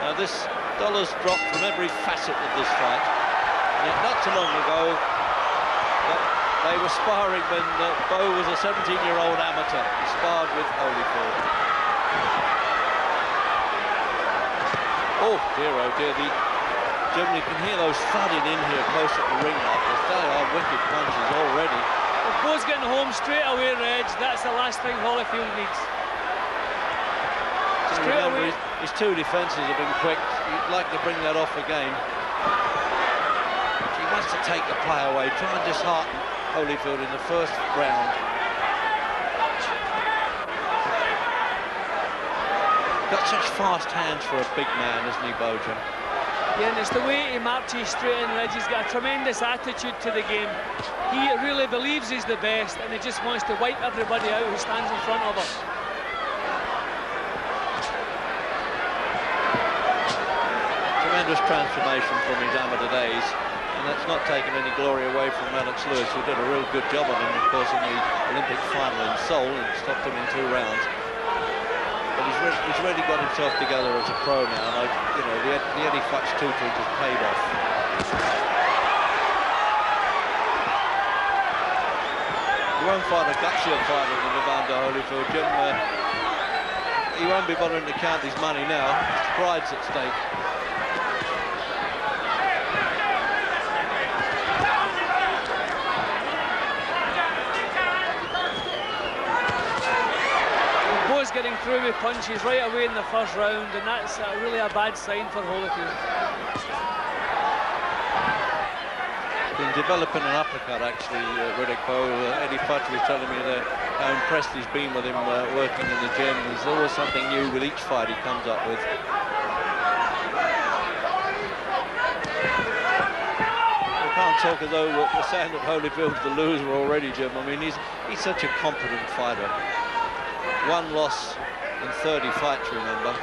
Now this dollar's dropped from every facet of this fight. And yet not too long ago, they were sparring when Bowe was a 17-year-old amateur. He sparred with Holyfield. Oh dear, Jim, you can hear those thudding in here close at the ring like this. They are wicked punches already. If Bowe's getting home straight away, Reg, that's the last thing Holyfield needs. Straight away. His two defences have been quick. You'd like to bring that off again. He wants to take the play away, try and dishearten Holyfield in the first round. Got such fast hands for a big man, isn't he, Bowe? Yeah, and it's the way he marches straight in, Reg. He's got a tremendous attitude to the game. He really believes he's the best, and he just wants to wipe everybody out who stands in front of him. Tremendous transformation from his amateur days, and that's not taken any glory away from Alex Lewis, who did a real good job on him, of course, in the Olympic final in Seoul and stopped him in 2 rounds. But he's really got himself together as a pro now, and you know, the Eddie Futch tutoring has paid off. You won't find a gutsier fighter than Evander Holyfield, Jim. He won't be bothering to count his money now. His pride's at stake. Getting through with punches right away in the first round, and that's really a bad sign for Holyfield. Been developing an uppercut, actually, Riddick Bowe. Eddie Futch was telling me that how impressed he's been with him working in the gym. There's always something new with each fight he comes up with. We can't talk as though we're saying that Holyfield's the loser already, Jim. I mean, he's such a competent fighter. 1 loss in 30 fights, remember.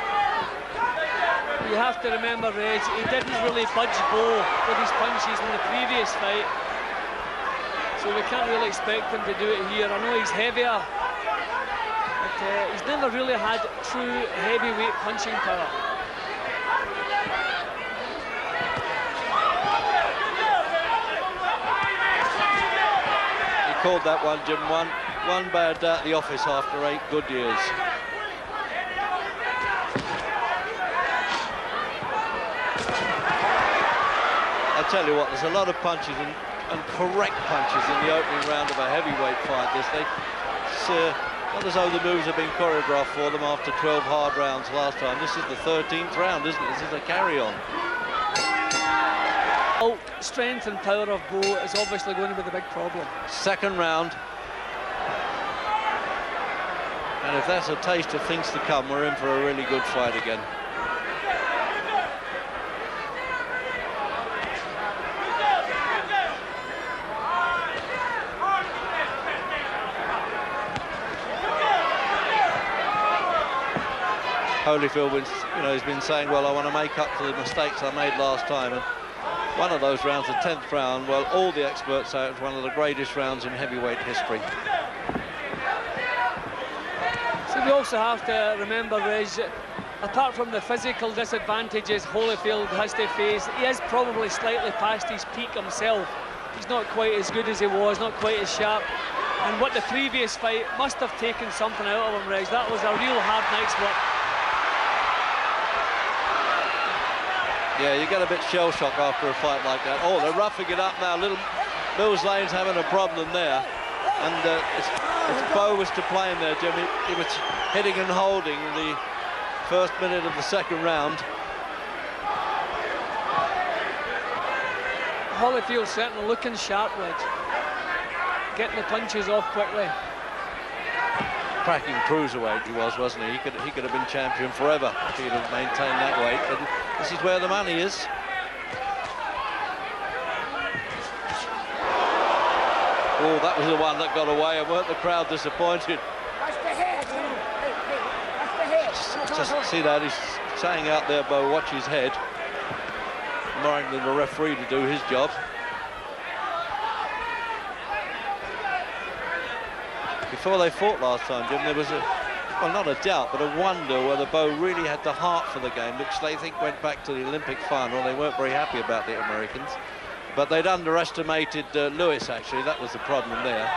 You have to remember, Reg, he didn't really budge Bowe with his punches in the previous fight, so we can't really expect him to do it here. I know he's heavier, but he's never really had true heavyweight punching power. He called that one, Jim. One bad day at the office after 8 good years. I tell you what, there's a lot of punches and correct punches in the opening round of a heavyweight fight. It's not as though the moves have been choreographed for them after 12 hard rounds last time. This is the 13th round, isn't it? This is a carry-on. Oh, strength and power of Bowe is obviously going to be the big problem. Second round. And if that's a taste of things to come, we're in for a really good fight again. Holyfield, has been saying, well, I want to make up for the mistakes I made last time. And one of those rounds, the 10th round, well, all the experts say it's one of the greatest rounds in heavyweight history. We also have to remember, Reg, apart from the physical disadvantages Holyfield has to face, he is probably slightly past his peak himself. He's not quite as good as he was, not quite as sharp. And what the previous fight must have taken something out of him, Reg. That was a real hard night's work. Yeah, you get a bit shell-shocked after a fight like that. Oh, they're roughing it up now. Little Mills Lane's having a problem there. And if Bowe was to play him there, Jim, he was hitting and holding the first minute of the second round. Holyfield certainly looking sharp, Reg. Getting the punches off quickly. Cracking cruiserweight he was, wasn't he? He could have been champion forever if he'd have maintained that weight. But this is where the money is. Oh, that was the one that got away, and weren't the crowd disappointed? That's the head. That's the head. Just see that, he's saying out there, Bowe, watch his head. Reminding the referee to do his job. Before they fought last time, Jim, there was well, not a doubt, but a wonder whether Bowe really had the heart for the game, which they think went back to the Olympic final. They weren't very happy about the Americans, but they'd underestimated Lewis, actually. That was the problem there.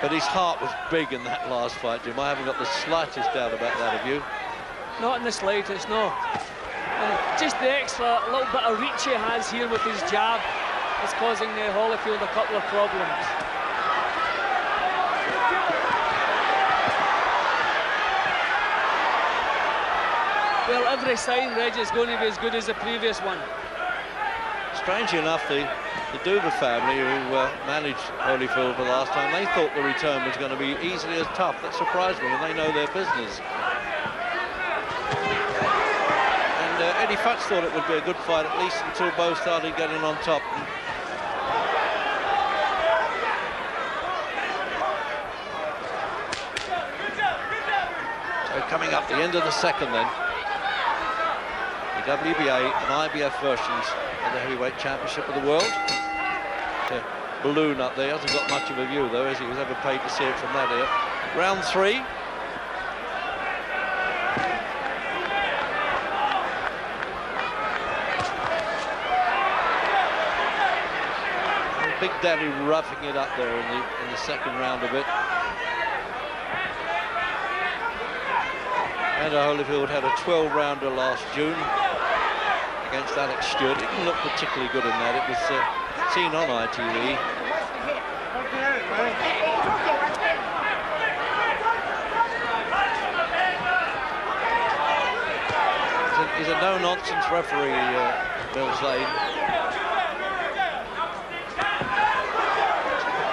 But his heart was big in that last fight, Jim. I haven't got the slightest doubt about that, have you? Not in the slightest, no. Just the extra little bit of reach he has here with his jab is causing Holyfield a couple of problems. Well, every sign, Reg, is going to be as good as the previous one. Strangely enough, the Duva family, who managed Holyfield for the last time, they thought the return was going to be easily as tough. That surprised me, and they know their business. And Eddie Futz thought it would be a good fight, at least until Bowe started getting on top. So coming up the end of the second then. The WBA and IBF versions of the heavyweight championship of the world. The balloon up there hasn't got much of a view though, as he was ever paid to see it from that here. Round 3. Big Daddy roughing it up there in the second round of it. And Holyfield had a 12-rounder last June against Alex Stewart. It didn't look particularly good in that. It was seen on ITV. He's a no-nonsense referee, Bill Slade.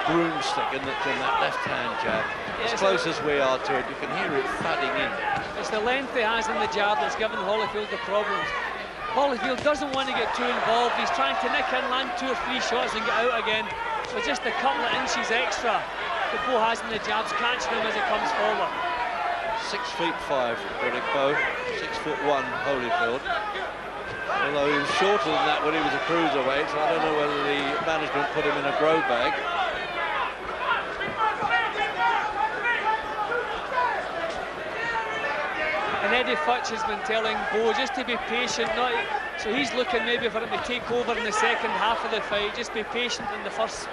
Broomstick in that left-hand jab. As close as we are to it, you can hear it thudding in. It's the length he has in the jab that's given Holyfield the problems. Holyfield doesn't want to get too involved. He's trying to nick in, land 2 or 3 shots and get out again. With just a couple of inches extra that Bowe has in the jabs, catching him as he comes forward. 6'5" Riddick Bowe, 6'1" Holyfield. Although he was shorter than that when he was a cruiserweight, so I don't know whether the management put him in a grow bag. And Eddie Futz has been telling Bowe just to be patient, so he's looking maybe for him to take over in the second half of the fight. Just be patient in the first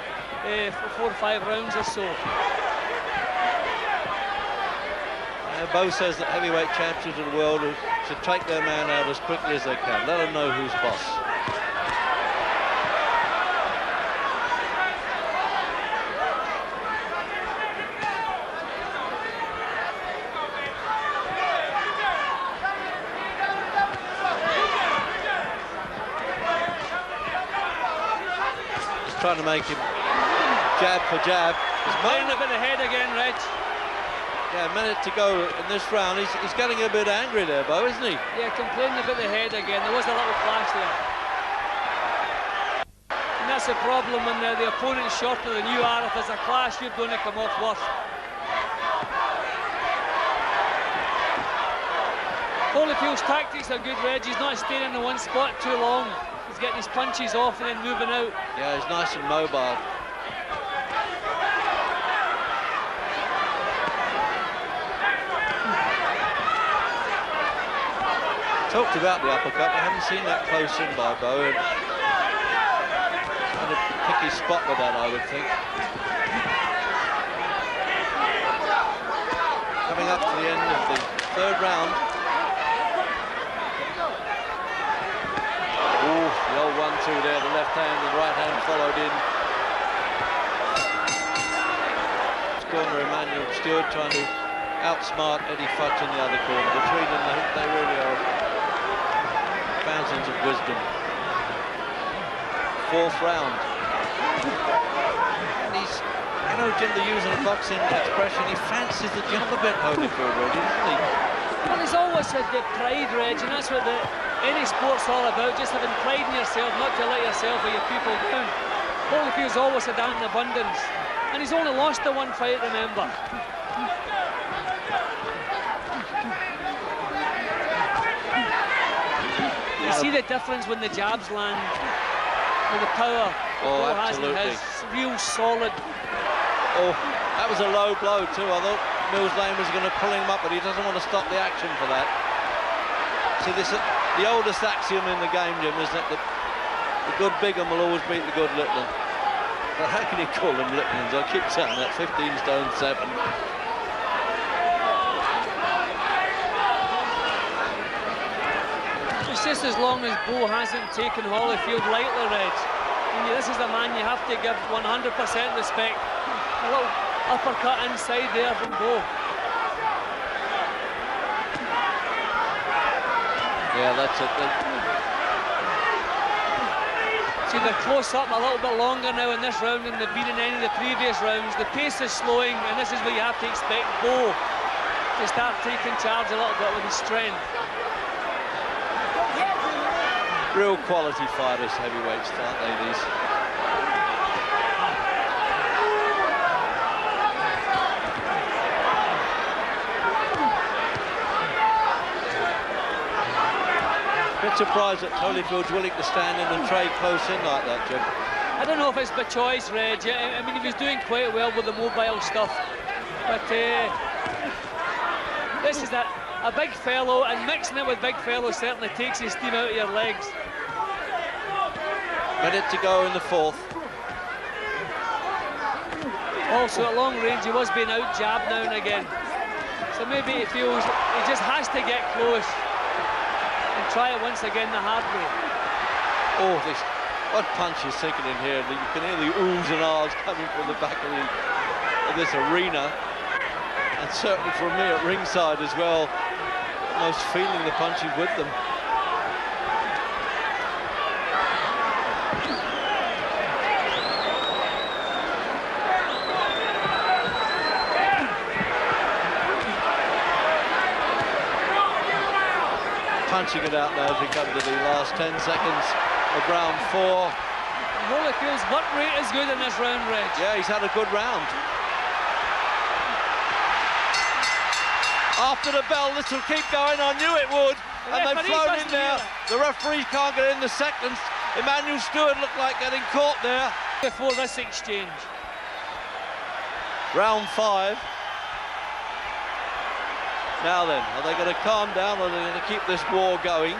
4 or 5 rounds or so. Bowe says that heavyweight champions of the world should take their man out as quickly as they can. Let them know who's boss. Trying to make him jab for jab. He's playing a bit ahead again, Reg. Yeah, a minute to go in this round. He's getting a bit angry there, Bowe, isn't he? Yeah, complaining a bit ahead again. There was a little clash there. And that's the problem when the opponent's shorter than you are. If there's a clash, you're going to come off worse. Holyfield's tactics are good, Reg. He's not staying in the one spot too long. He's getting his punches off and then moving out. Yeah, he's nice and mobile. Talked about the uppercut. I haven't seen that close in by Bowe. Trying to pick his spot with that, I would think. Coming up to the end of the 3rd round. Ooh, the old 1-2 there, the left hand and right hand followed in. Corner Emmanuel Stewart trying to outsmart Eddie Futz in the other corner. Between them, they really are fountains of wisdom. 4th round. And he's, you know, Jim, they're using a boxing expression, he fancies the jump a bit, Holyfield, really, doesn't he? Well, he's always had the pride, Reg, and that's what any sport's all about, just having pride in yourself, not to let yourself or your people down. Holyfield's always had that in abundance, and he's only lost the 1 fight, remember. You see the difference when the jabs land, with the power Bowe has in his real solid. Oh, that was a low blow too, I thought. Mills Lane was going to pull him up, but he doesn't want to stop the action for that. See, the oldest axiom in the game, Jim, is that the good big one will always beat the good little one. But how can you call them little ones? I keep saying that, 15 stone 7. It's just as long as Bowe hasn't taken Holyfield lightly, Reg. This is the man you have to give 100% respect. A little uppercut inside there from Bowe. Yeah, that's it. See, they're close up a little bit longer now in this round than they've been in any of the previous rounds. The pace is slowing, and this is where you have to expect Bowe to start taking charge a little bit with his strength. Real quality fighters, heavyweights, aren't they, these? Bit surprised that Holyfield's willing to stand in and trade close in like that, Jim. I don't know if it's by choice, Reg. I mean, he was doing quite well with the mobile stuff. But this is a big fellow, and mixing it with big fellow certainly takes his steam out of your legs. Minute to go in the fourth. Also, at long range, he was being out-jabbed now and again. So maybe he feels he just has to get close and try it once again the hard way. Oh, this odd punch is sinking in here. You can hear the oohs and ahs coming from the back of this arena. And certainly from me at ringside as well, almost feeling the punches with them. Punching it out now as we come to the last 10 seconds of round 4. Holyfield's work rate is good in this round, Reg. Yeah, he's had a good round. After the bell, this will keep going. I knew it would. And they've flown in there. The referee can't get in the seconds. Emmanuel Stewart looked like getting caught there. Before this exchange. Round 5. Now then, are they going to calm down or are they going to keep this war going?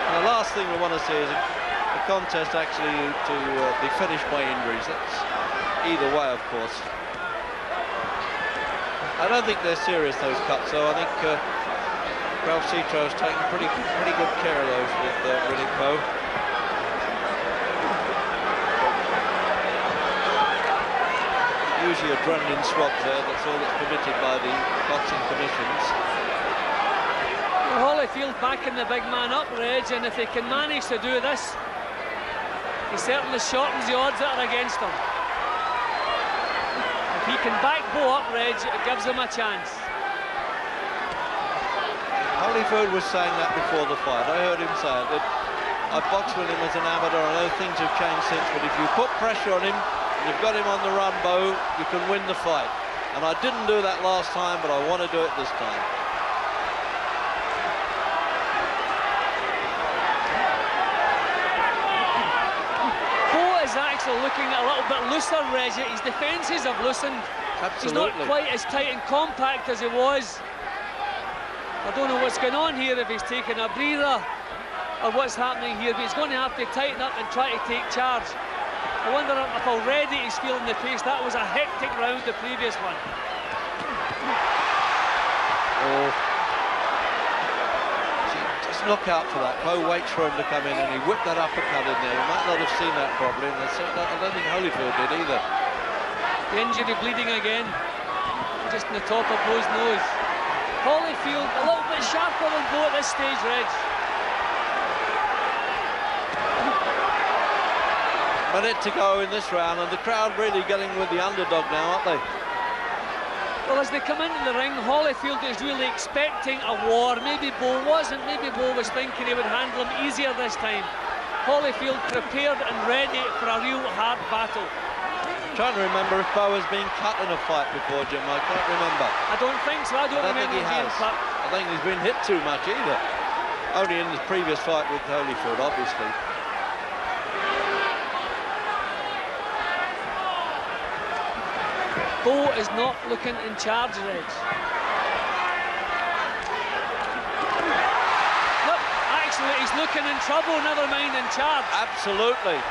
And the last thing we want to see is a contest actually to be finished by injuries. That's either way, of course. I don't think they're serious, those cuts, so I think Ralph Citro's taken pretty good care of those with Riddick Bowe. Usually adrenaline swab there, that's all that's permitted by the boxing commissions. Well, Holyfield backing the big man up, Reg, and if he can manage to do this, he certainly shortens the odds that are against him. If he can back Bowe up, Reg, it gives him a chance. Holyfield was saying that before the fight. I heard him say it, that I boxed with him as an amateur. I know things have changed since, but if you put pressure on him, you've got him on the run, Bowe, you can win the fight. And I didn't do that last time, but I want to do it this time. Bowe is actually looking a little bit looser, Reg. His defences have loosened. Absolutely. He's not quite as tight and compact as he was. I don't know what's going on here, if he's taking a breather or what's happening here, but he's going to have to tighten up and try to take charge. I wonder if already he's feeling the pace. That was a hectic round, the previous one. Oh. See, just look out for that. Bowe waits for him to come in and he whipped that uppercut in there. You might not have seen that properly, and I don't think Holyfield did either. The injury bleeding again, just in the top of Bowe's nose. Holyfield a little bit sharper than Bowe at this stage, Reg. Minute to go in this round, and the crowd really getting with the underdog now, aren't they? Well, as they come into the ring, Holyfield is really expecting a war. Maybe Bowe wasn't. Maybe Bowe was thinking he would handle him easier this time. Holyfield prepared and ready for a real hard battle. I'm trying to remember if Bowe has been cut in a fight before, Jim. I can't remember. I don't think so. I don't remember think he him being has. cut. I think he's been hit too much either. Only in the previous fight with Holyfield, obviously. Bowe is not looking in charge, Reg. No, actually, he's looking in trouble, never mind in charge. Absolutely.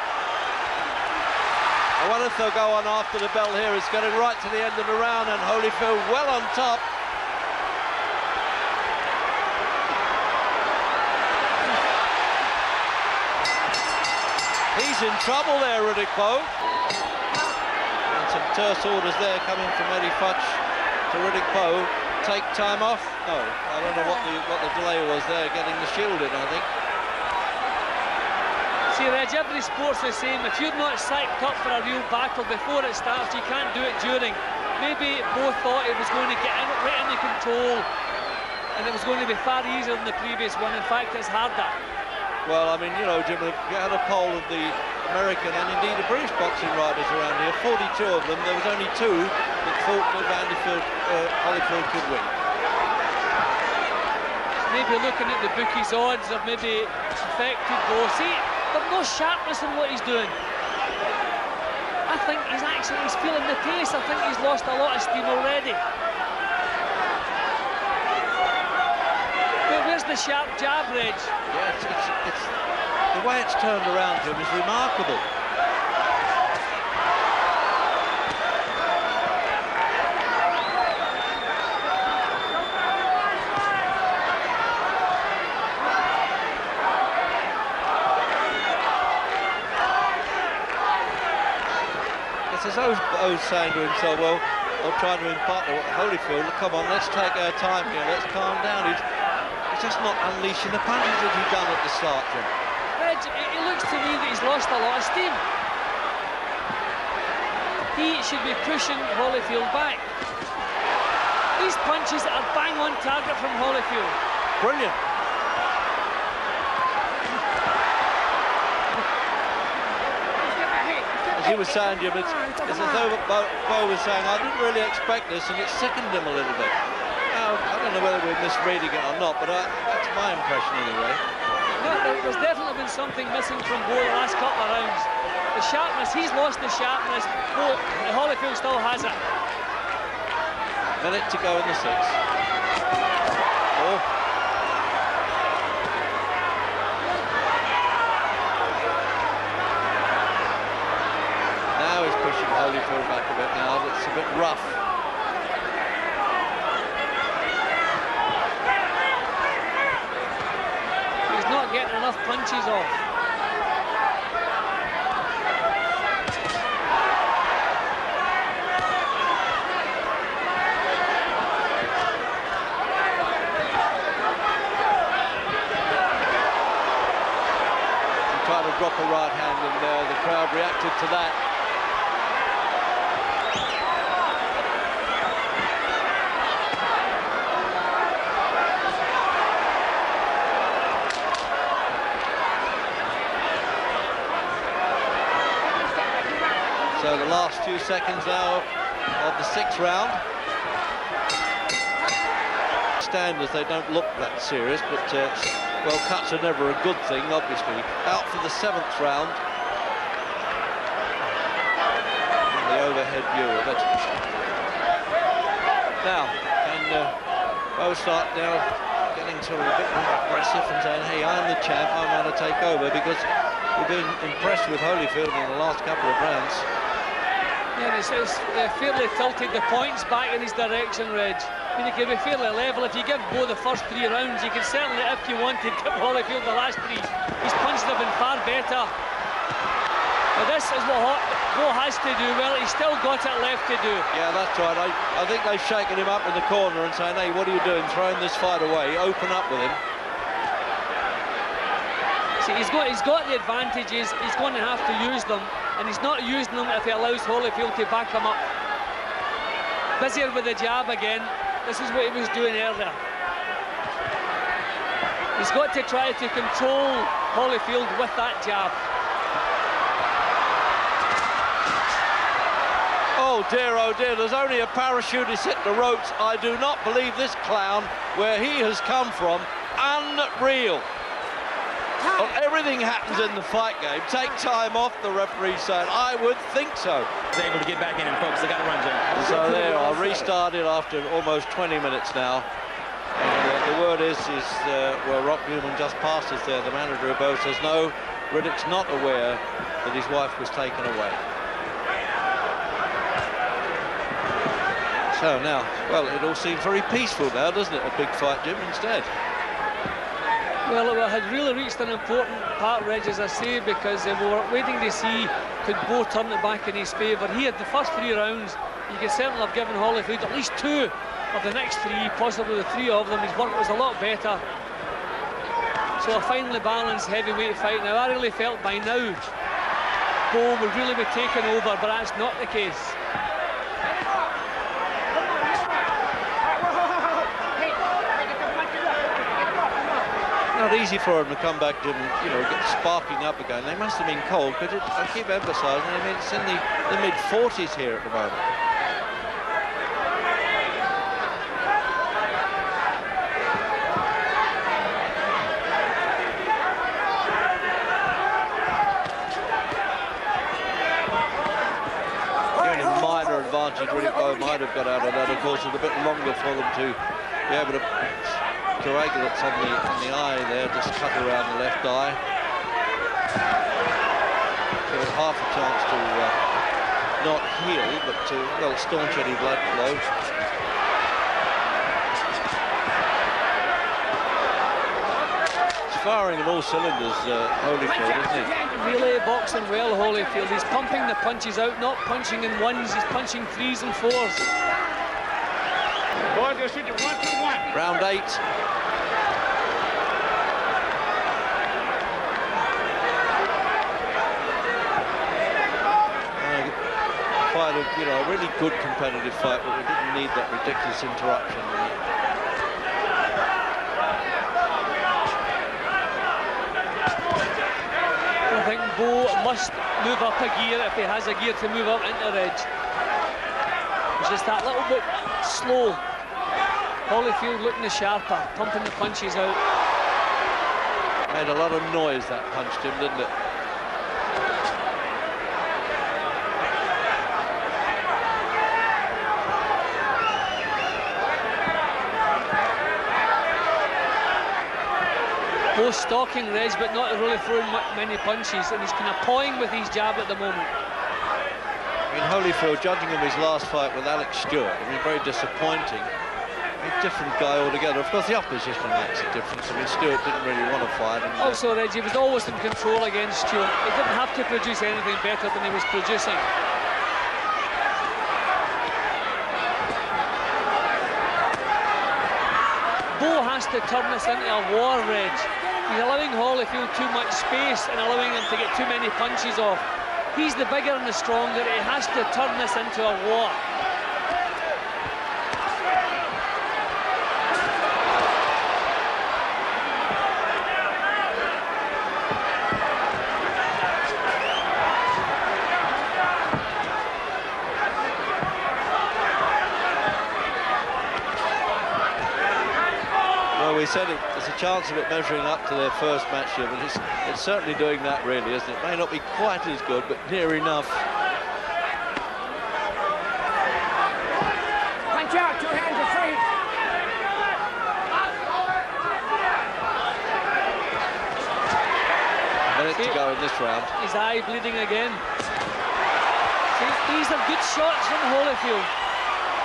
I wonder if they'll go on after the bell here. It's getting right to the end of the round, and Holyfield well on top. He's in trouble there, Riddick Bowe. And some terse orders there coming from Eddie Futch to Riddick Bowe. Take time off? No, I don't know what the delay was there, getting the shield in, I think. See, Reg, every sport's the same. If you're not psyched up for a real battle before it starts, you can't do it during. Maybe Bowe thought he was going to get right into control, and it was going to be far easier than the previous one. In fact, it's harder. Well, I mean, you know, Jim, if you had a poll of the American and indeed the British boxing riders around here, 42 of them, there was only 2 that thought that Holyfield could win. Maybe looking at the bookies' odds have maybe affected Bowe. See, there's no sharpness in what he's doing. I think he's feeling the pace. I think he's lost a lot of steam already. But where's the sharp jab, Reg? Yeah, it's the way it's turned around to him is remarkable. It's as though Bowe's saying to himself, well, I'm trying to impart to Holyfield, come on, let's take our time here, let's calm down. He's just not unleashing the punches that he'd done at the start, Jim. Reg, it looks to me that he's lost a lot of steam. He should be pushing Holyfield back. These punches are bang on target from Holyfield. Brilliant. As he was saying, Jim, it's as though Bowe was saying, I didn't really expect this, and it sickened him a little bit. Now, I don't know whether we're misreading it or not, but that's my impression anyway. No, there's definitely been something missing from Bowe the last couple of rounds. The sharpness, he's lost the sharpness. Holyfield still has it. Minute to go in the 6th. Oh. Now he's pushing Holyfield back a bit now. It's a bit rough. Not getting enough punches off. He tried to drop a right hand and the crowd reacted to that. So the last few seconds now of the 6th round. Standards, they don't look that serious, but well, cuts are never a good thing, obviously. Out for the 7th round. And the overhead view of it. Now, can Bowe start now getting sort of a bit more aggressive and saying, hey, I'm the champ, I'm going to take over, because we've been impressed with Holyfield in the last couple of rounds. Yeah, it's fairly tilted the points back in his direction, Reg. I mean, it can be fairly level. If you give Bowe the first 3 rounds, you can certainly, if you wanted, give Holyfield the last 3. His punches have been far better. But this is what Bowe has to do. Well, he's still got it left to do. Yeah, that's right. I think they've shaken him up in the corner and saying, hey, what are you doing? Throwing this fight away. Open up with him. See, he's got the advantages. He's going to have to use them. And he's not using them if he allows Holyfield to back him up. Busier with the jab again. This is what he was doing earlier. He's got to try to control Holyfield with that jab. Oh dear, there's only a parachutist hit the ropes. I do not believe this clown, where he has come from, unreal. Well, everything happens in the fight game. Take time off, the referee's saying. I would think so. He's able to get back in and focus. They got to run, Jim. So there, I restarted after almost 20 minutes now. And the word is well, Rock Newman just passed us there. The manager of Bowe says, no, Riddick's not aware that his wife was taken away. So now, well, it all seems very peaceful now, doesn't it? A big fight, Jim, instead. Well, it had really reached an important part, Reg, as I say, because we were waiting to see could Bowe turn it back in his favour. He had the first 3 rounds. You could certainly have given Holyfield at least 2 of the next 3, possibly the 3 of them. His work was a lot better. So a finely balanced heavyweight fight. Now, I really felt by now Bowe would really be taken over, but that's not the case. Not easy for him to come back and, you know, get sparking up again. They must have been cold, but I keep emphasising, I mean, it's in the mid-40s here at the moment. The only minor advantage really Bowe might have got out of that, of course, is a bit longer for them to be able to coagulates on the eye there, just cut around the left eye. So with half a chance to not heal, but to, well, staunch any blood flow. He's firing on all cylinders, Holyfield, isn't he? Really boxing well, Holyfield. He's pumping the punches out, not punching in ones, he's punching 3s and 4s. Round 8. Quite a, you know, a really good competitive fight, but we didn't need that ridiculous interruption. I think Bowe must move up a gear if he has a gear to move up into Reg. It's just that little bit slow. Holyfield looking the sharper, pumping the punches out. Made a lot of noise, that punch, Jim, didn't it? Both stalking Reg, but not really throwing many punches, and he's kind of pawing with his jab at the moment. I mean, Holyfield, judging him his last fight with Alex Stewart, I mean, very disappointing. A different guy altogether. Of course, the opposition makes a difference. I mean, Stewart didn't really want to fight. And, also, Reggie was always in control against Stewart. He didn't have to produce anything better than he was producing. Bowe has to turn this into a war, Reg. He's allowing Holyfield too much space and allowing him to get too many punches off. He's the bigger and the stronger. He has to turn this into a war. We said there's a chance of it measuring up to their first match here, but it's certainly doing that, really, isn't it? It may not be quite as good, but near enough. Punch out, 2 hands are free. A minute to go in this round. His eye bleeding again. See, these are good shots from Holyfield.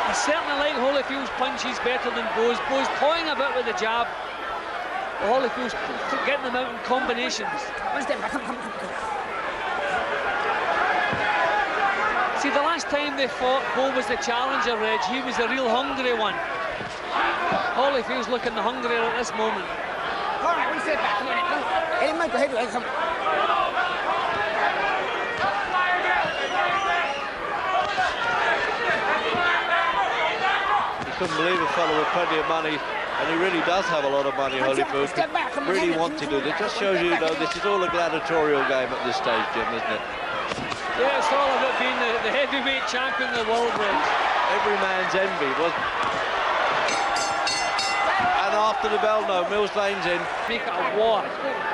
I certainly like Holyfield's punches better than Bowe's. Bowe's pawing a bit with the jab. Holyfield's getting them out in combinations. One step back, come. See, the last time they fought, Bowe was the challenger, Reg. He was the real hungry one. Holyfield's looking the hungrier at this moment. All right, one step back, come on. Elemento heavyweight, come. Couldn't believe a fellow with plenty of money, and he really does have a lot of money, Holyfield. Really want to do this. It just shows you, though, this is all a gladiatorial game at this stage, Jim, isn't it? Yeah, it's all about being the heavyweight champion of the world, Reg. Every man's envy, wasn't it? And after the bell. No, Mills Lane's in. Make it a war,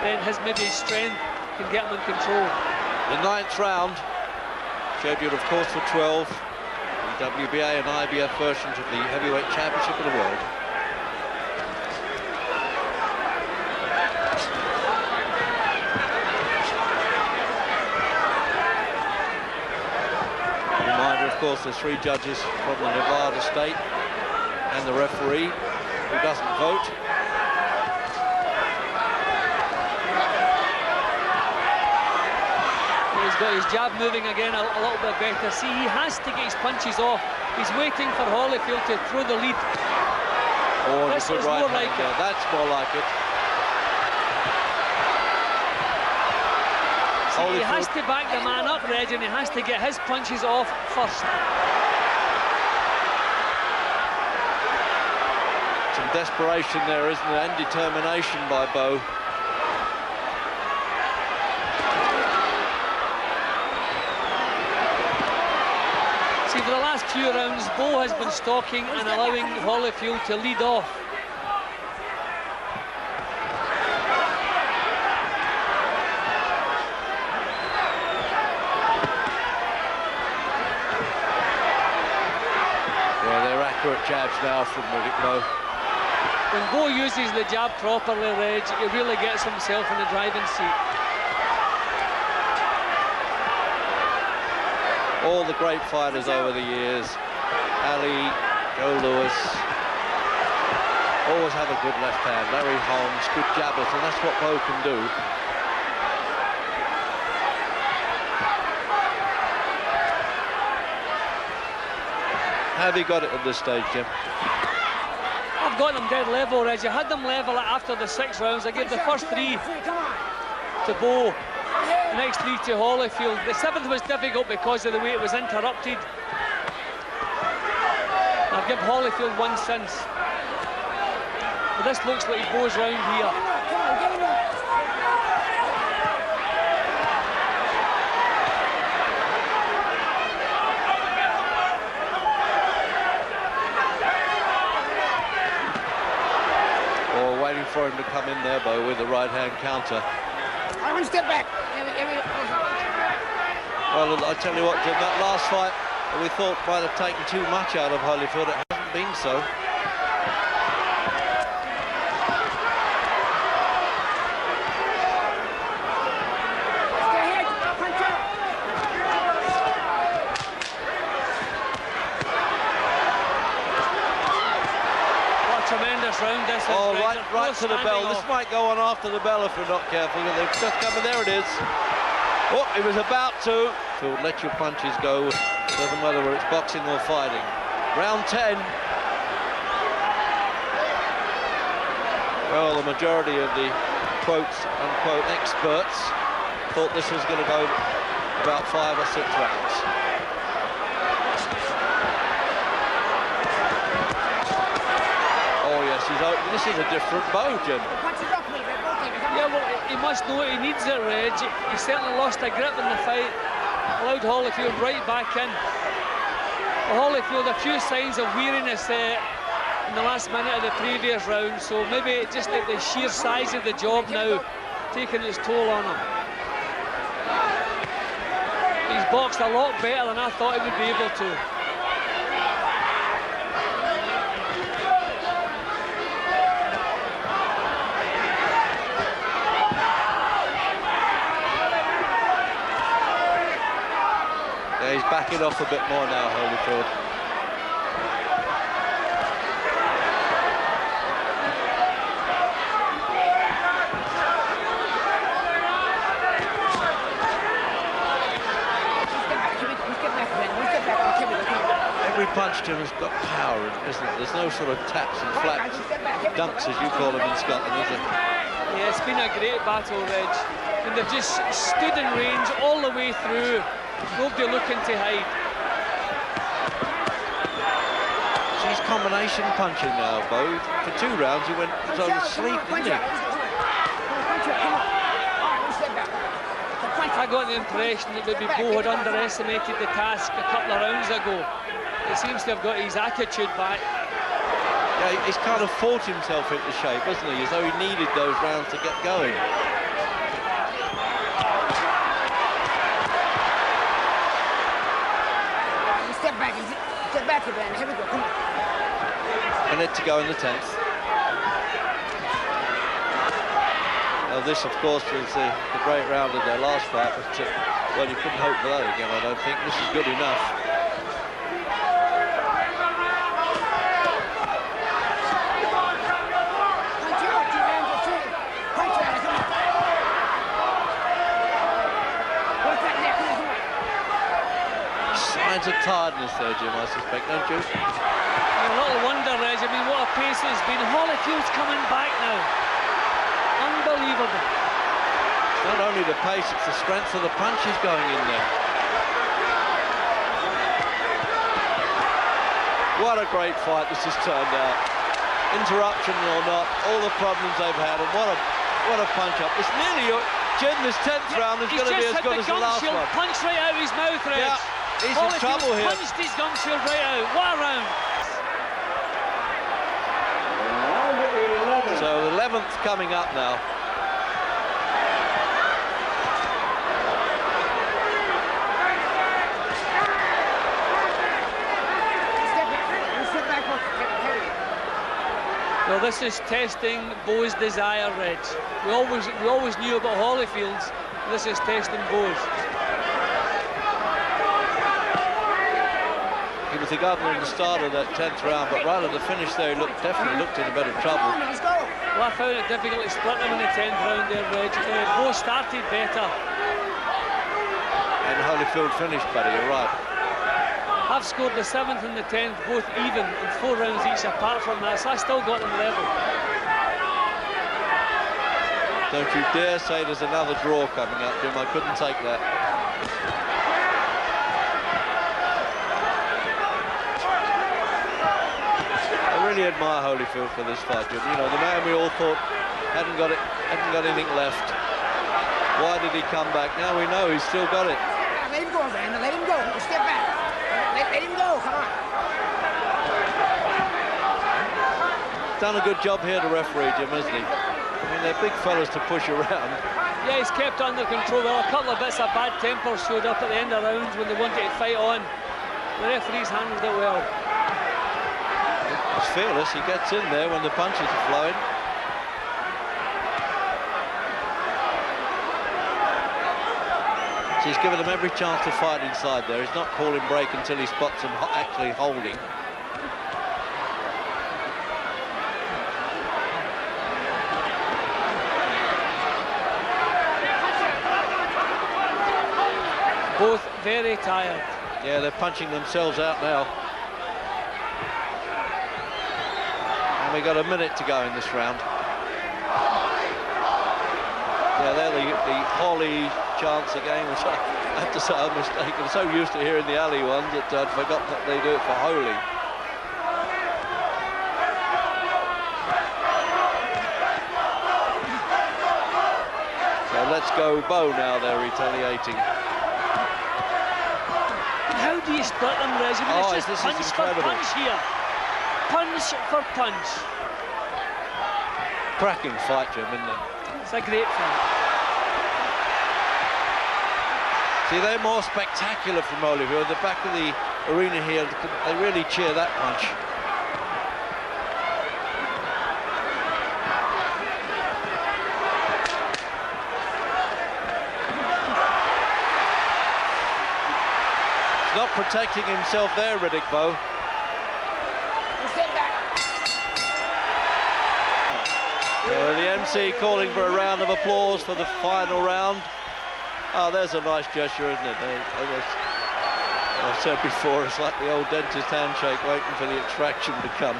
then maybe his strength can get him in control. The 9th round, scheduled of course for 12, the WBA and IBF versions of the Heavyweight Championship of the world. Reminder, of course, there's 3 judges from the Nevada state and the referee who doesn't vote. He's got his jab moving again a little bit better. See, he has to get his punches off. He's waiting for Holyfield to throw the lead. Oh, this is right more like it. That's more like it. See, he has to back the man up, Reg, and he has to get his punches off first. Some desperation there, isn't there? And determination by Bowe. See, for the last few rounds, Bowe has been stalking and allowing Holyfield to lead off. Yeah, they're accurate jabs now from Bowe. When Bowe uses the jab properly, Reg, he really gets himself in the driving seat. All the great fighters over the years, Ali, Joe Louis, always have a good left hand. Larry Holmes, good jabbers, and that's what Bowe can do. Have you got it at this stage, Jim? I've got them dead level, Reg. I had them level after the 6 rounds. I gave the first 3 to Bowe. The next 3 to Holyfield. The 7th was difficult because of the way it was interrupted. I've given Holyfield 1 since. But this looks like Bowe's round here. Oh, waiting for him to come in there, Bowe, with the right-hand counter. I want to step back. Well, I tell you what, Jim, that last fight we thought might have taken too much out of Holyfield. It hasn't been so. What a tremendous round this is. Oh, Reg. right to the bell. This might go on after the bell if we're not careful. They've just come in. There it is. Oh, he was about to. So let your punches go. Doesn't matter whether it's boxing or fighting. Round 10. Well, the majority of the quote-unquote experts thought this was going to go about 5 or 6 rounds. Oh, yes, this is a different Bowe, Jim. Yeah, well, he must know it. He needs it, Reg. He certainly lost a grip in the fight. Allowed Holyfield right back in. Holyfield, a few signs of weariness in the last minute of the previous round, so maybe just the sheer size of the job now taking its toll on him. He's boxed a lot better than I thought he would be able to. Yeah, he's backing off a bit more now, Holyfield. Every punch, Jim, has got power, isn't it? There's no sort of taps and flat dunks, as you call them in Scotland, is it? Yeah, it's been a great battle, Reg. And they've just stood in range all the way through. Nobody looking to hide. He's combination punching now, Bowe. For 2 rounds, he was on sleep, didn't he? I got the impression that maybe Bowe had underestimated the task a couple of rounds ago. He seems to have got his attitude back. Yeah, he's kind of fought himself into shape, hasn't he? As though he needed those rounds to get going. Step back a bit. Here we go. Come on. Minute to go in the 10th. Now this, of course, was the great round of their last fight, but well, you couldn't hope for that again, I don't think. This is good enough. Signs of tiredness there, Jim, I suspect, don't you? A little wonder, Reg. I mean, what a pace it's been. Holyfield's coming back now. Unbelievable. It's not only the pace, it's the strength of the punches going in there. What a great fight this has turned out. Interruption or not, all the problems they've had, and what a punch-up. It's nearly, Jim, this 10th round is going to be as good as the last one. Punch right out of his mouth, Reg. Yeah, he's in trouble here. Punched his gum shield right out. What a round. So the 11th coming up now. Well, this is testing Bowe's desire, Reg. We always knew about Holyfield's. This is testing Bowe's. He was the governor in the start of that 10th round, but right at the finish there, he definitely looked in a bit of trouble. Well, I found it difficult to split them in the 10th round there, Reg. Bowe started better. And Holyfield finished better, you're right. I've scored the 7th and the 10th, both even, in 4 rounds each apart from that, so I still got them level. Don't you dare say there's another draw coming up, Jim. I couldn't take that. I really admire Holyfield for this fight, Jim. You know, the man we all thought hadn't got anything left. Why did he come back? Now we know he's still got it. Let him go, Van. Let him go. Step back. Let him go. Come on. Done a good job here to referee, Jim, hasn't he? I mean, they're big fellas to push around. Yeah, he's kept under control. Well, a couple of bits of bad temper showed up at the end of rounds when they wanted to fight on. The referee's handled it well. He's fearless. He gets in there when the punches are flowing. So he's given them every chance to fight inside there. He's not calling break until he spots them actually holding. Both very tired. Yeah, they're punching themselves out now. And we've got a minute to go in this round. Yeah, they're the Holly chants again, which I have to say I'm mistaken. I'm so used to hearing the alley ones that I'd forgotten that they do it for Holy. So let's go Bowe now, they're retaliating. How do you split them, Reg? I mean, it's just punch for punch here. Punch for punch. Cracking fight, Jim, isn't it? It's a great fight. See, they're more spectacular from Holyfield. At the back of the arena here, they really cheer that punch. He's not protecting himself there, Riddick, Bowe. The MC calling for a round of applause for the final round. Oh, there's a nice gesture, isn't it? I've said before, it's like the old dentist handshake waiting for the extraction to come.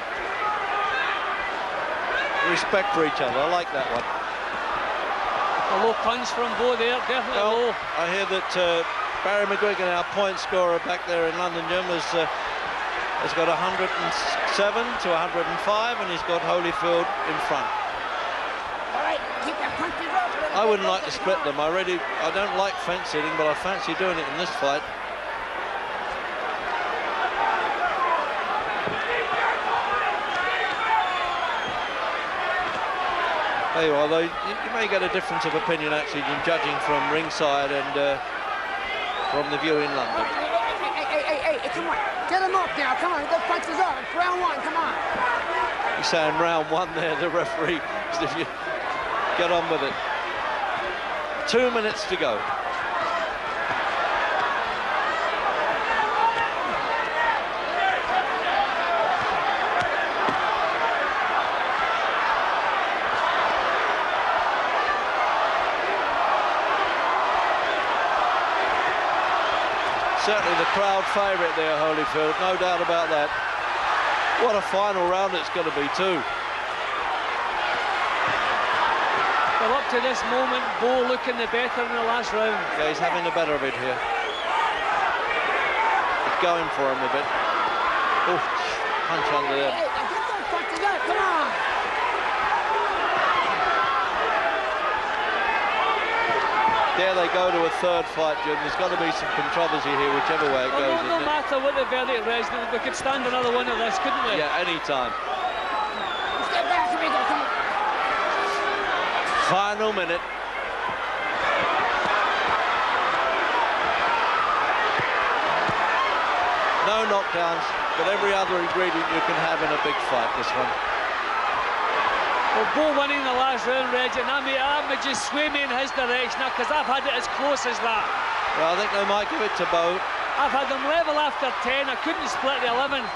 Respect for each other, I like that one. A low punch from Bowe there, definitely low. I hear that Barry McGuigan, our point scorer back there in London, Jim, has got 107 to 105, and he's got Holyfield in front. I wouldn't like to split them. I don't like fence sitting, but I fancy doing it in this fight. There you are, though. You may get a difference of opinion, actually, in judging from ringside and from the view in London. Hey, come on. Get him up now. Come on, those punches up. It's round one, come on. He's saying round one there, the referee. If you get on with it. 2 minutes to go. Certainly the crowd favourite there, Holyfield, no doubt about that. What a final round it's going to be too. Well, up to this moment, Bowe looking the better in the last round. Yeah, he's having the better of it here. It's going for him a bit. Oof, punch under there. Hey, get those punches up, come on. There they go to a third fight, Jim. There's got to be some controversy here, whichever way it goes. No matter what the verdict is, we could stand another one of this, couldn't we? Yeah, any time. Let's get back, amigo, come on. Final minute. No knockdowns, but every other ingredient you can have in a big fight, this one. Well, Bowe winning the last round, Reg, and that may just sway me in his direction, because I've had it as close as that. Well, I think they might give it to Bowe. I've had them level after 10. I couldn't split the 11.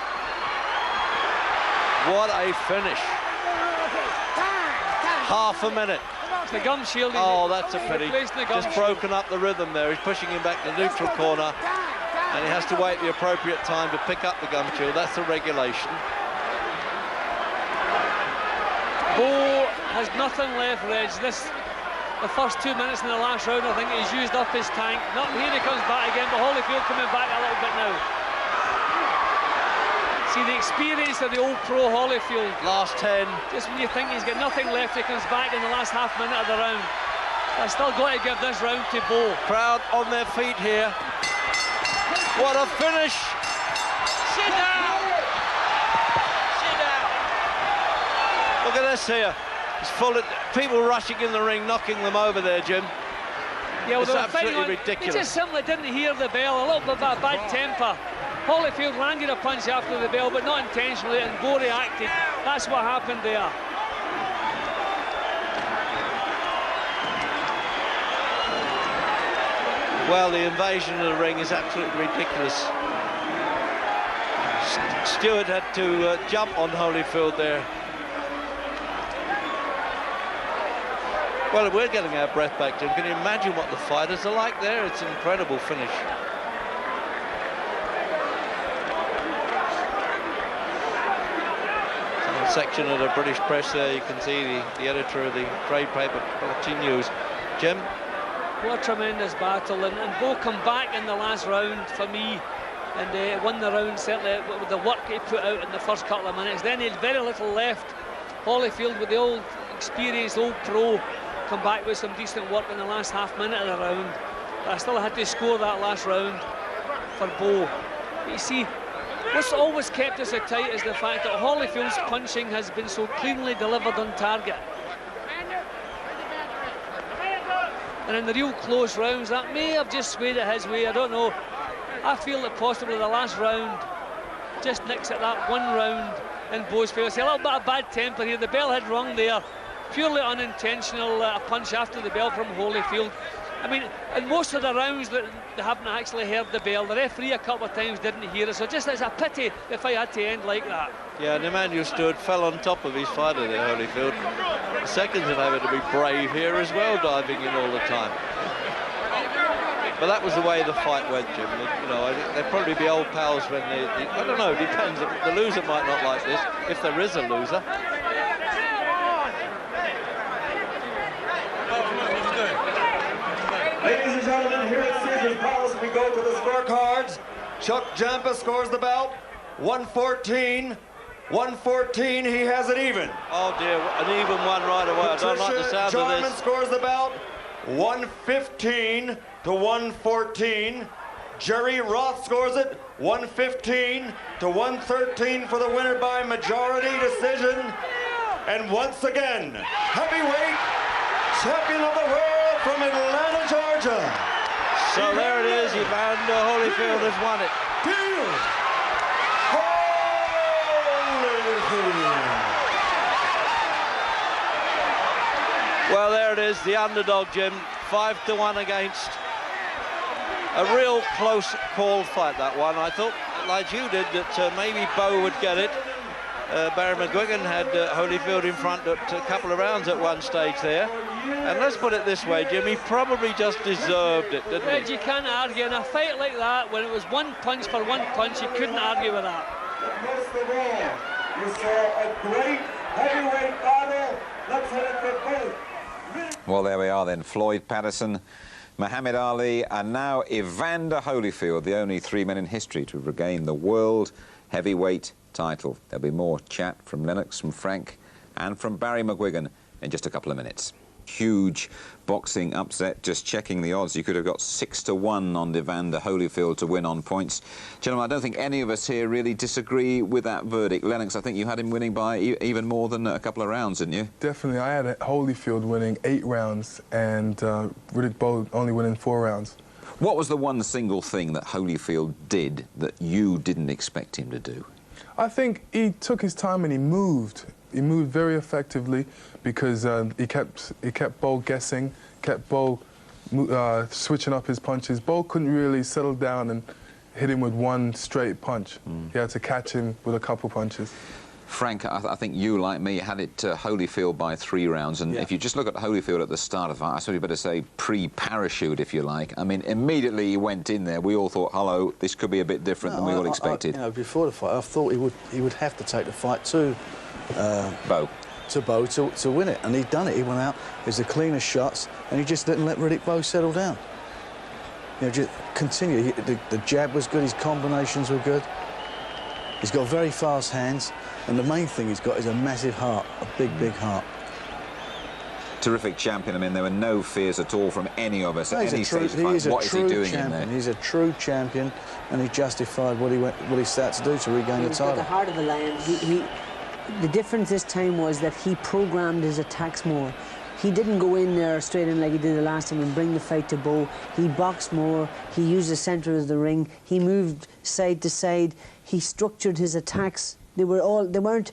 What a finish. Time. Half a minute. It's the gum shield. Oh, that's a pity. The gum Just shield. broken up the rhythm there. He's pushing him back to the neutral corner, and he has to wait the appropriate time to pick up the gum shield. That's the regulation. Bowe has nothing left, Reg. The first 2 minutes in the last round, I think he's used up his tank. Not here he comes back again, but Holyfield coming back a little bit now. See the experience of the old pro Holyfield. Last 10. Just when you think he's got nothing left, he comes back in the last half minute of the round. I still got to give this round to Bowe. Crowd on their feet here. What a finish! Sit down! Sit down! Look at this here. It's full of people rushing in the ring, knocking them over there, Jim. Yeah, well, It's they were fighting absolutely on. ridiculous. They just simply didn't hear the bell. A little bit of a bad temper. Holyfield landed a punch after the bell, but not intentionally, and Bowe reacted. That's what happened there. Well, the invasion of the ring is absolutely ridiculous. Stewart had to jump on Holyfield there. Well, we're getting our breath back, Jim. Can you imagine what the fighters are like there? It's an incredible finish. Section of the British press there, you can see the editor of the trade paper continues. Jim? What a tremendous battle, and Bowe come back in the last round for me, and won the round certainly with the work he put out in the first couple of minutes. Then he had very little left. Holyfield, with the old experienced old pro, come back with some decent work in the last half minute of the round. But I still had to score that last round for Bowe. But you see, what's always kept us so tight is the fact that Holyfield's punching has been so cleanly delivered on target. And in the real close rounds, that may have just swayed it his way, I don't know. I feel that possibly the last round just nicks at that one round in Bowe's favour. See, a little bit of bad temper here. The bell had rung there. Purely unintentional punch after the bell from Holyfield. I mean, in most of the rounds that they haven't actually heard the bell, the referee a couple of times didn't hear it, so just it's a pity if I had to end like that. Yeah, the man who stood fell on top of his fighter there, Holyfield. The seconds have had to be brave here as well, diving in all the time. But that was the way the fight went, Jim. You know, they'd probably be old pals when I don't know, depends. The loser might not like this, if there is a loser. Ladies and gentlemen, here at Caesar's Palace, we go to the scorecards. Chuck Jampa scores the bout, 114. 114, he has it even. Oh dear, an even one right away. I don't like the sound Jarman of this. scores the bout, 115 to 114. Jerry Roth scores it, 115 to 113 for the winner by majority decision. And once again, heavyweight champion of the world from Atlanta, Georgia. So there it is, Evander Holyfield has won it. Well, there it is, the underdog, Jim. 5-1 against. A real close call fight, that one. I thought, like you did, that maybe Bowe would get it. Barry McGuigan had Holyfield in front at a couple of rounds at one stage there. And let's put it this way, Jim, he probably just deserved it, didn't he? You can't argue in a fight like that. When it was one punch for one punch, you couldn't argue with that. Most of all, you saw a great heavyweight battle. Let's hit it for both. Well, there we are then. Floyd Patterson, Muhammad Ali, and now Evander Holyfield, the only three men in history to regain the world heavyweight title. There'll be more chat from Lennox, from Frank, and from Barry McGuigan in just a couple of minutes. Huge boxing upset. Just checking the odds, you could have got 6-1 on Evander Holyfield to win on points. Gentlemen, I don't think any of us here really disagree with that verdict. Lennox, I think you had him winning by even more than a couple of rounds, didn't you? Definitely. I had Holyfield winning 8 rounds and Riddick Bowe only winning 4 rounds. What was the one single thing that Holyfield did that you didn't expect him to do? I think he took his time and he moved. He moved very effectively because he kept Bowe guessing, kept Bowe switching up his punches. Bowe couldn't really settle down and hit him with one straight punch. He had to catch him with a couple punches. Frank, I think you, like me, had it Holyfield by 3 rounds, and if you just look at Holyfield at the start of the fight, I suppose you better say pre-parachute, if you like. I mean, immediately he went in there, we all thought, hello, this could be a bit different than we all expected. You know, before the fight, I thought he would have to take the fight to Bowe. To Bowe to win it, and he'd done it. He went out, it was the cleanest shots, and he just didn't let Riddick Bowe settle down. You know, just continue. The jab was good, his combinations were good. He's got very fast hands, and the main thing he's got is a massive heart, a big, big heart. Terrific champion. I mean, there were no fears at all from any of us at any stage of the fight. What is he doing in there? He's a true champion, and he justified what he set to do to regain the title. At the heart of the lion, the difference this time was that he programmed his attacks more. He didn't go in there straight in like he did the last time and bring the fight to Bowe. He boxed more. He used the centre of the ring. He moved side to side. He structured his attacks. They weren't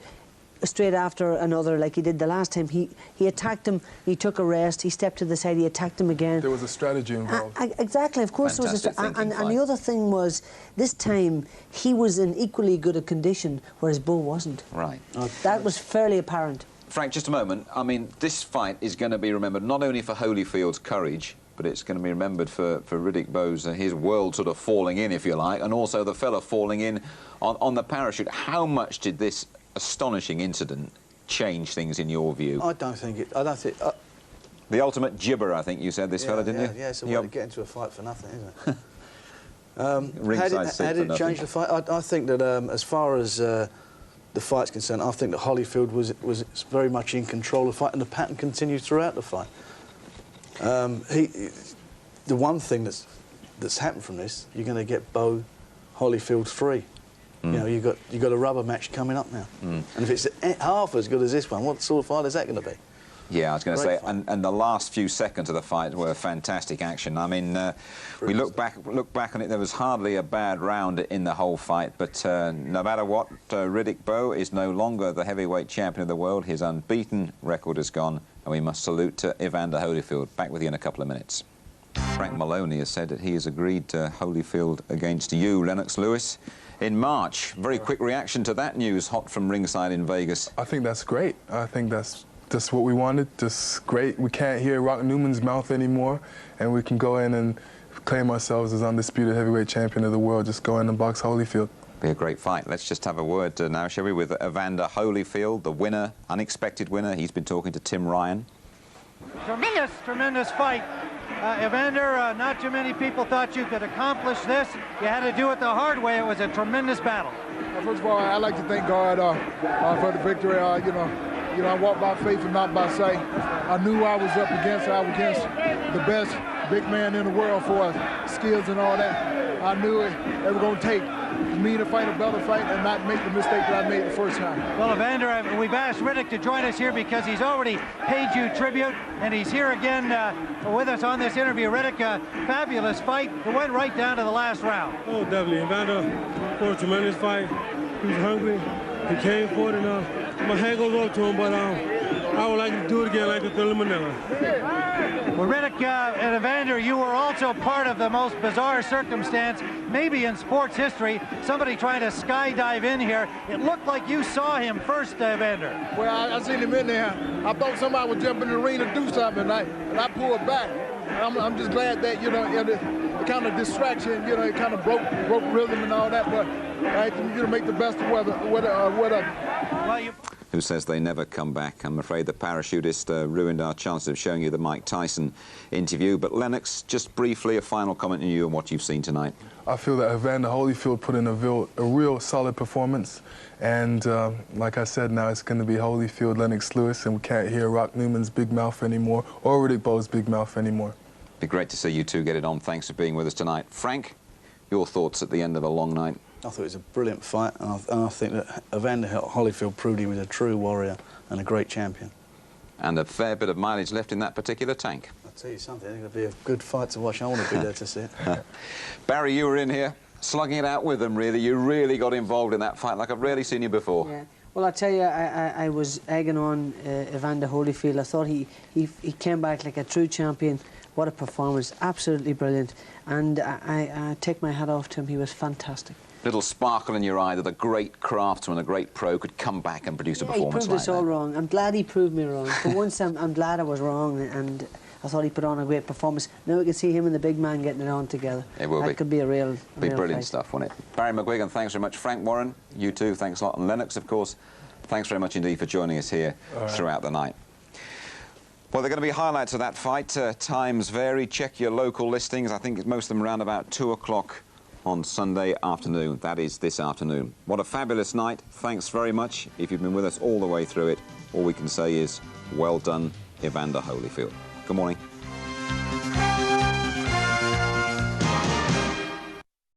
straight after another like he did the last time. He attacked him. He took a rest. He stepped to the side. He attacked him again. There was a strategy involved. Exactly. Of course, there was a and the other thing was this time he was in equally good a condition, whereas Bowe wasn't. Right. That was fairly apparent. Frank, just a moment. I mean, this fight is going to be remembered not only for Holyfield's courage, but it's going to be remembered for Riddick Bowe's, his world sort of falling in, if you like, and also the fella falling in on the parachute. How much did this astonishing incident change things in your view? I don't think it. The ultimate gibber, I think you said, this fella, didn't you? Yeah, it's a way to get into a fight for nothing, isn't it? Ringside seat how did it change the fight? I think that as far as the fight's concerned, I think that Holyfield was very much in control of the fight, and the pattern continued throughout the fight. The one thing that's happened from this, you're going to get Bowe, Holyfield 3. You know, you got a rubber match coming up now, and if it's half as good as this one, what sort of fight is that going to be? Yeah, I was going to say, and the last few seconds of the fight were fantastic action. I mean, we look back on it, there was hardly a bad round in the whole fight, but no matter what, Riddick Bowe is no longer the heavyweight champion of the world. His unbeaten record is gone, and we must salute Evander Holyfield. Back with you in a couple of minutes. Frank Maloney has said that he has agreed to Holyfield against you, Lennox Lewis, in March. Very quick reaction to that news, hot from ringside in Vegas. I think that's great. I think that's what we wanted. Just great. We can't hear Rock Newman's mouth anymore, and we can go in and claim ourselves as undisputed heavyweight champion of the world. Just go in and box Holyfield. Be a great fight. Let's just have a word now, shall we, with Evander Holyfield, the winner, unexpected winner. He's been talking to Tim Ryan. Tremendous fight. Evander, not too many people thought you could accomplish this. You had to do it the hard way. It was a tremendous battle. First of all, I'd like to thank God for the victory. You know, I walk by faith and not by sight. I knew I was up against the best big man in the world for skills and all that. I knew it. They were going to take me to fight a better fight and not make the mistake that I made the first time. Well, Evander, we've asked Riddick to join us here because he's already paid you tribute, and he's here again with us on this interview. Riddick, fabulous fight. It went right down to the last round. Oh, definitely. Evander fought a tremendous fight. He was hungry. He came for it, and my hand goes up to him, but I would like to do it again like a preliminary. Well, Riddick and Evander, you were also part of the most bizarre circumstance, maybe in sports history, somebody trying to skydive in here. It looked like you saw him first, Evander. Well, I seen him in there. I thought somebody would jump in the ring to do something, and I pulled back. I'm just glad that, you know, the kind of distraction, you know, it kind of broke rhythm and all that, but I had to make the best of whatever. Who says they never come back. I'm afraid the parachutist ruined our chances of showing you the Mike Tyson interview. But Lennox, just briefly, a final comment on you and what you've seen tonight. I feel that Evander Holyfield put in a real solid performance. And like I said, now it's going to be Holyfield, Lennox Lewis, and we can't hear Rock Newman's big mouth anymore or Riddick Bowe's big mouth anymore. Be great to see you two get it on. Thanks for being with us tonight. Frank, your thoughts at the end of a long night? I thought it was a brilliant fight, and I think that Evander Holyfield proved he was a true warrior and a great champion. And a fair bit of mileage left in that particular tank. I'll tell you something, it's going to be a good fight to watch. I want to be there to see it. Barry, you were in here, slugging it out with them, really. You really got involved in that fight like I've rarely seen you before. Yeah. Well, I tell you, I was egging on Evander Holyfield. I thought he came back like a true champion. What a performance, absolutely brilliant. And I take my hat off to him, he was fantastic. Little sparkle in your eye that a great craftsman, a great pro could come back and produce a performance like that. He proved us all wrong. I'm glad he proved me wrong. For once, I'm glad I was wrong, and I thought he put on a great performance. Now we can see him and the big man getting it on together. It will be. That could be a real brilliant fight. stuff, won't it? Barry McGuigan, thanks very much. Frank Warren, you too, thanks a lot. And Lennox, of course, thanks very much indeed for joining us here throughout the night. Well, there are going to be highlights of that fight. Times vary. Check your local listings. I think most of them around about 2 o'clock on Sunday afternoon. That is this afternoon. What a fabulous night. Thanks very much. If you've been with us all the way through it, all we can say is well done, Evander Holyfield. Good morning.